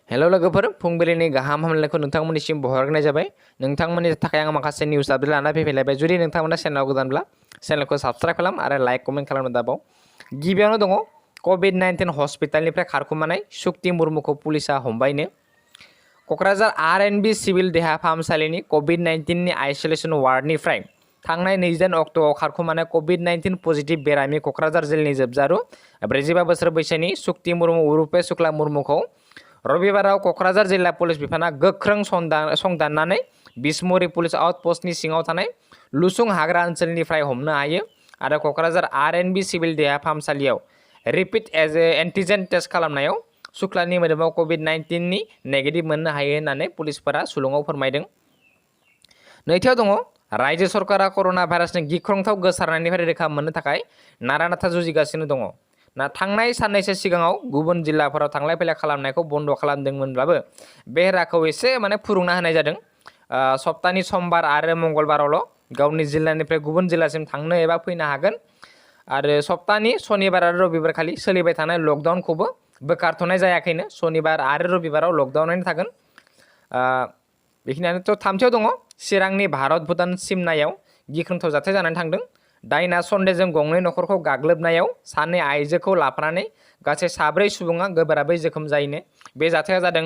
Hello लोगोफोर फुंबिलिनि गाहाम हामलायनायखौ नोंथांमोननिसिम बहरनाय जाबाय। नोंथांमोननि थाखाय आं माखासे निउस आपडेट लाना फैलायबाय। जुदि नोंथांमोना चेनेलाव गोदानब्ला चेनेलखौ साबस्क्राइब खालाम आरो लाइक कमेन्ट खालामनो दाबाव। गिबियावनो दङ कोविड-19 हस्पिटालनिफ्राय खारखुमानाय सुक्ति मुर्मुखौ पुलिसा हमबायनो। कक्राझार आर&बी सिविल देहा फाहामसालिनि कोविड-19 नि आइसोलेशन वार्डनिफ्राय थांनाय 2 अक्ट'आव खारखुमानाय कोविड-19 पजिटिव बेरामि कक्राझार जिल्लानि जोबजारु 45 बोसोर बैसोनि सुक्ति मुर्मु उरुपे शुक्ला मुर्मुखौ रबिबाराव कक्राझार जिल्ला पुलिस बिफाना गोख्रों संदाननानै बिसमुरि पुलिस आउटपोस्टनि सिङाव थानाय लुसुं हाग्रा ओनसोलनिफ्राय हमनो हायो आरो कक्राझार आर&बी सिविल देहा फाहामसालियाव रिपिड एन्टिजेन टेस्ट खालामनायाव शुक्लानि मोदोमाव कोविड-19 नि नेगेटिभ मोननो हायो होननानै पुलिसफोरा सुलुङाव फोरमायदों। नैथियाव दङ रायजो सरकारा कर'ना भाइरासनि गिख्रंथाव गोसारनायनिफ्राय रैखा मोननो थाखाय नारा नाथा जुजिगासिनो दङ। थांनाय साननैसो सिगाङाव गुबुन जिल्लाफोराव थांलाय फैलाय खालामनायखौ बन्द खालामदोंमोनब्लाबो बे राहाखौ एसे फुरुंना होनाय जादों। सप्तानि समबार आरो मंगलबारावल' गावनि जिल्लानिफ्राय गुबुन जिल्लासिम थांनो एबा फैनो हागोन आरो सप्तानि सनिबार आरो रबिबार खालि सोलिबाय थानाय लकडाउनखौबो बोखारथ'नाय जायाखैनो। सनिबार आरो रबिबाराव लकडाउनैनो थागोन। बेखिनियानोथ'। थामथियाव दङ चिरांनि भारत भुटान सिमनायाव गिख्रंथाव जाथाय जानानै थांदों। दायना सन्देहजों गंनै नखरखौ गाग्लोबनायाव सानै आइजोखौ लाफानानै गासै 4 सुबुङा गोब्राबै जोखोम जायोनो। बे जाथाया जादों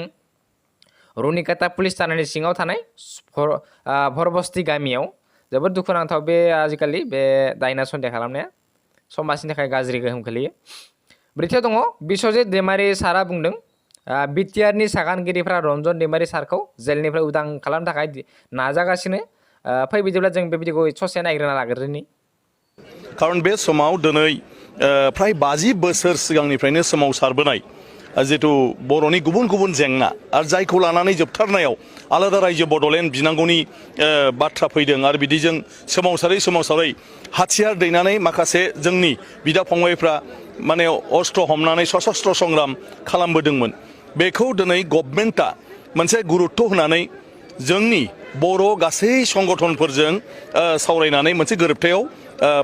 रुनिकाटा पुलिस थानानि सिङाव थानाय भरबस्ती गामियाव। जोबोद दुखुनांथाव बे आजिखालि बे दायना सन्देह खालामनाया समाजनि थाखाय गाज्रि गोहोम खोलैयो। ब्रैथियाव दङ बिस्वजित दैमारी सारा बुंदों बिटिआरनि सागानगिरिफ्रा रन्जन दैमारी सारखौ जेलनिफ्राय उदां खालामनो थाखाय नाजागासिनो। फै बिदिब्ला जों बेबायदिखौ ससे नायग्रोना लाग्रोनि। खारन बे समाव दिनै फ्राय 50 बोसोर सिगांनिफ्रायनो सोमावसारबोनाय जितु बर'नि गुबुन गुबुन जेंना आरो जायखौ लानानै जोबथारनायाव आलादा रायजो बड'लेण्ड बिनांगौनि बाथ्रा फैदों आरो बिदिजों सोमावसारै हाथियार दैनानै माखासे जोंनि बिदा फंबायफ्रा अस्त्र हमनानै सशस्त्र संग्राम खालामबोदोंमोन। बेखौ दिनै गभर्नमेन्टआ मोनसे गुरुत्व होनानै जोंनि बर' गासै संगठनफोरजों सावरायनानै मोनसे गोरोबथायाव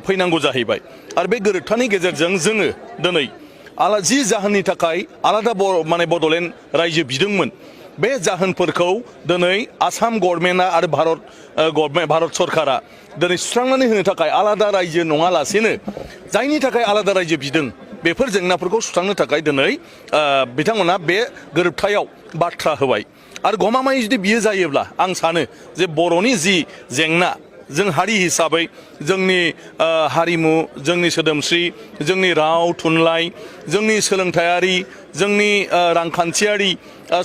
फैनांगौ जाहैबाय आरो बे गोरोबथानि गेजेरजों जोङो दिनै जि जाहोननि थाखाय आलादा बड'लेण्ड रायजो बिदोंमोन बे जाहोनफोरखौ दिनै आसाम गभर्नमेन्टआ आरो भारत सरकारा दिनै सुस्रांनानै होनो थाखाय आलादा रायजो नङालासेनो जायनि थाखाय आलादा रायजो बिदों बेफोर जेंनाफोरखौ सुस्रांनो थाखाय दिनै बिथांमोना बे गोरोबथायाव बाथ्रा होबाय। आरो गमामायै जुदि बियो जायोब्ला आं सानो जे बर'नि जि जेंना जों हारि हिसाबै जोंनि हारिमु, जोंनि सोदोमस्रि, जोंनि राव थुनलाइ, जोंनि सोलोंथायारि, जोंनि रांखान्थियारि,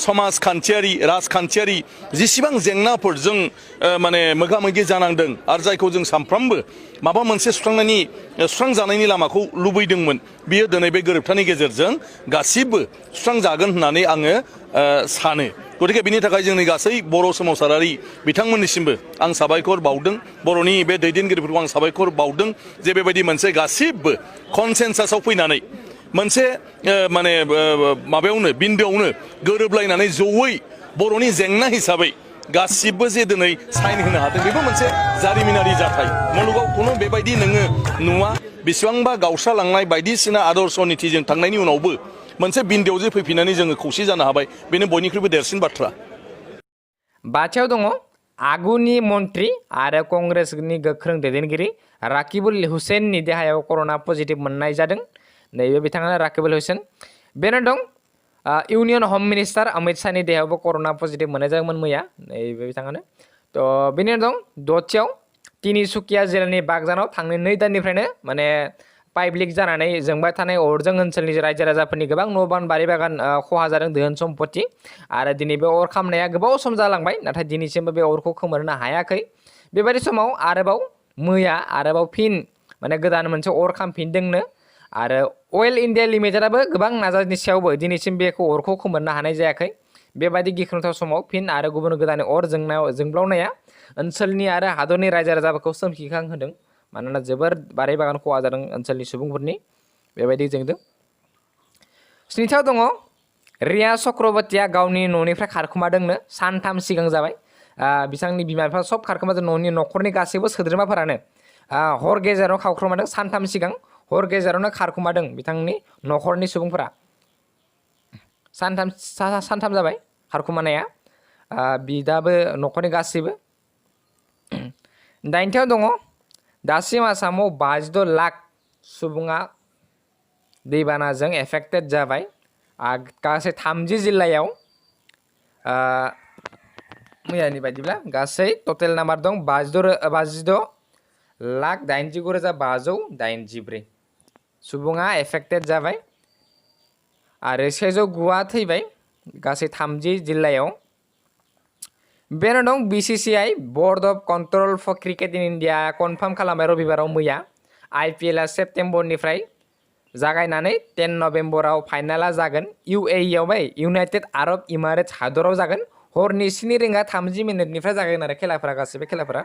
समाजखान्थियारि, राजखान्थियारि जेसेबां जेंनाफोर जों मोगा मोगि जानांदों आरो जायखौ जों सानफ्रोमबो माबा मोनसे सुस्रांजानायनि लामाखौ लुबैदोंमोन बियो दिनै बे गोरोबथानि गेजेरजों गासिबो सुस्रांजागोन होननानै आङो सानो। गतिके बिनि थाखाय जोंनि गासै बर' सोमावसारारि बिथांमोननिसिमबो आं साबायखर बावदों। बर'नि बे दैदेनगिरिफोरखौ आं साबायखर बावदों जे बेबायदि मोनसे गासिबो कनसेन्सासआव फैनानै मोनसे माबायावनो बिन्दोआवनो गोरोबलायनानै जयै बर'नि जेंना हिसाबै गासिबो जे दिनै साइन होनो हादों बेबो मोनसे जारिमिनारि जाथाय। मुलुगाव खुनु बेबायदि नोङो नुवा। बेसेबांबा गावस्रालांनाय बायदिसिना आदर्श नीतिजों थांनायनि उनावबो मोनसे बिन्दोआव जे फैफिननानै जोङो खौसे जानो हाबाय बेनो बयनिख्रुइबो देरसिन बाथ्रा। बाथियाव दङ आगुनि मन्त्रि आरो कंग्रेसनि गोख्रों दैदेनगिरि राकिबुल हुसैननि देहायाव कर'ना पजिटिभ मोननाय जादों। नैबे बिथाङानो राकिबुल हुसैन। बेनो दं इउनियन हम मिनिस्टार अमित शाहनि देहायावबो कर'ना पजिटिभ मोननाय जादोंमोन मैया। नैबे बिथाङानो। बेनि दं दथियाव तिनिसुकिया जिल्लानि बागजानाव थांनाय 2 दाननिफ्रायनो पाइप लिक जानानै जोंबाय थानाय अरजों ओनसोलनि रायजो राजाफोरनि गोबां न' बां बारि बागान खहा जादों, धोन सम्पति। आरो दिनै बे अर खामनाया गोबाव सम जालांबाय नाथाय दिनैसिमबो बे अरखौ खोमोरनो हायाखै। बेबायदि समाव आरोबाव मैया फिन गोदान मोनसे अर खामफिनदोंनो। आरो अइल इन्डिया लिमिटेडआबो गोबां नाजानायनि सायावबो दिनैसिम बेखौ अरखौ खोमोरनो हानाय जायाखै। बेबायदि गिख्रंथाव समाव फिन आरो गुबुन गोदान अर जोंब्लावनाया ओनसोलनि आरो हादरनि रायजो राजाफोरखौ सोमखिखांहोदों। मानोना जोबोर बारि बागान खहा जादों ओनसोलनि सुबुंफोरनि। बेबायदि जोंदों। 7थियाव दङ रिया चक्रवर्तीया गावनि न'निफ्राय खारखुमादोंनो। सानथाम सिगां जाबाय। बिथांनि बिमा बिफा सब खारखुमादों। न'खरनि गासैबो सोद्रोमाफोरानो हर गेजेराव खारखुमादों। सानथाम सिगां हर गेजेरावनो खारखुमादों बिथांनि न'खरनि सुबुंफोरा। सानथाम जाबाय खारखुमानाया बिदाबो न'खरनि गासैबो 9थायाव दङ दासिम आसामाव 52 लाख सुबुङा दैबानाजों एफेक्टेड जाबाय गासै 30 जिल्लायाव मैयानि बायदिब्ला गासै टटेल नाम्बार दं 56 लाख 89,584 सुबुङा एफेक्टेड जाबाय आरो 109 थैबाय गासै 30 जिल्लायाव बेनो दं BCCI board of control for cricket in India confirm खालामबाय रबिबाराव मैया IPL सेप्तेम्बरनिफ्राय जागायनानै 10 नभेम्बराव फाइनाला जागोन UAE आव बै इउनाइटेड आरब इमारेट्स हादराव जागोन हरनि 7:30 मिनिटनिफ्राय जागोन आरो खेलाफोरा गासैबो खेलाफोरा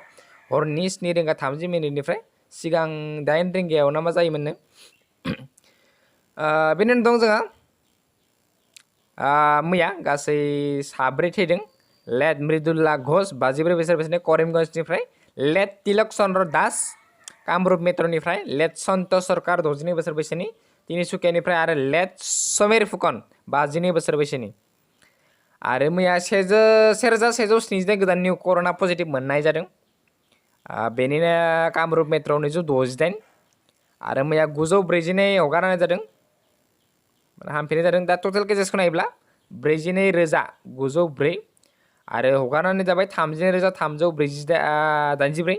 हरनि 7:30 मिनिटनिफ्राय सिगां 8 रिंगायाव ना मा जायोमोननो बेनो दं जोंहा मैया गासै 4 थैदों लेट मृदुल्ला घोष 54 बोसोर बैसोनि करिमगंजनिफ्राय लेट तिलक चन्द्र दास कामरुप मेट्रनिफ्राय लेट सन्त सरकार 62 बोसोर बैसोनि तिनिसुकियानिफ्राय आरो लेट समीर फुकन 52 बोसोर बैसोनि आरो मैया 1170 गोदान निउ कर'ना पजिटिभ मोननाय जादों बेनिनो कामरुप मेट्रआव 968 आरो मैया 942 हगारनाय जादों हामफिननाय जादों दा टटेल केसेसखौ नायोब्ला 42,904 आरो हगारनानै जाबाय 30,384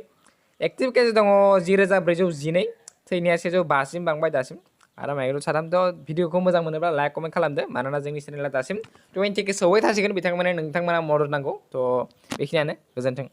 एक्टिभ केस दङ 10,412 थैनाया 105 सिम बांबाय दासिम आरो माइग्रु साथामथ' भिडिअखौ मोजां मोनोब्ला लाइक कमेन्ट खालामदो मानोना जोंनि चेनेला दासिम 20K सौहैथासिगोन बिथांमोना नोंथांमोना मदद नांगौ थ' बेखिनियानो गोजोन्थों।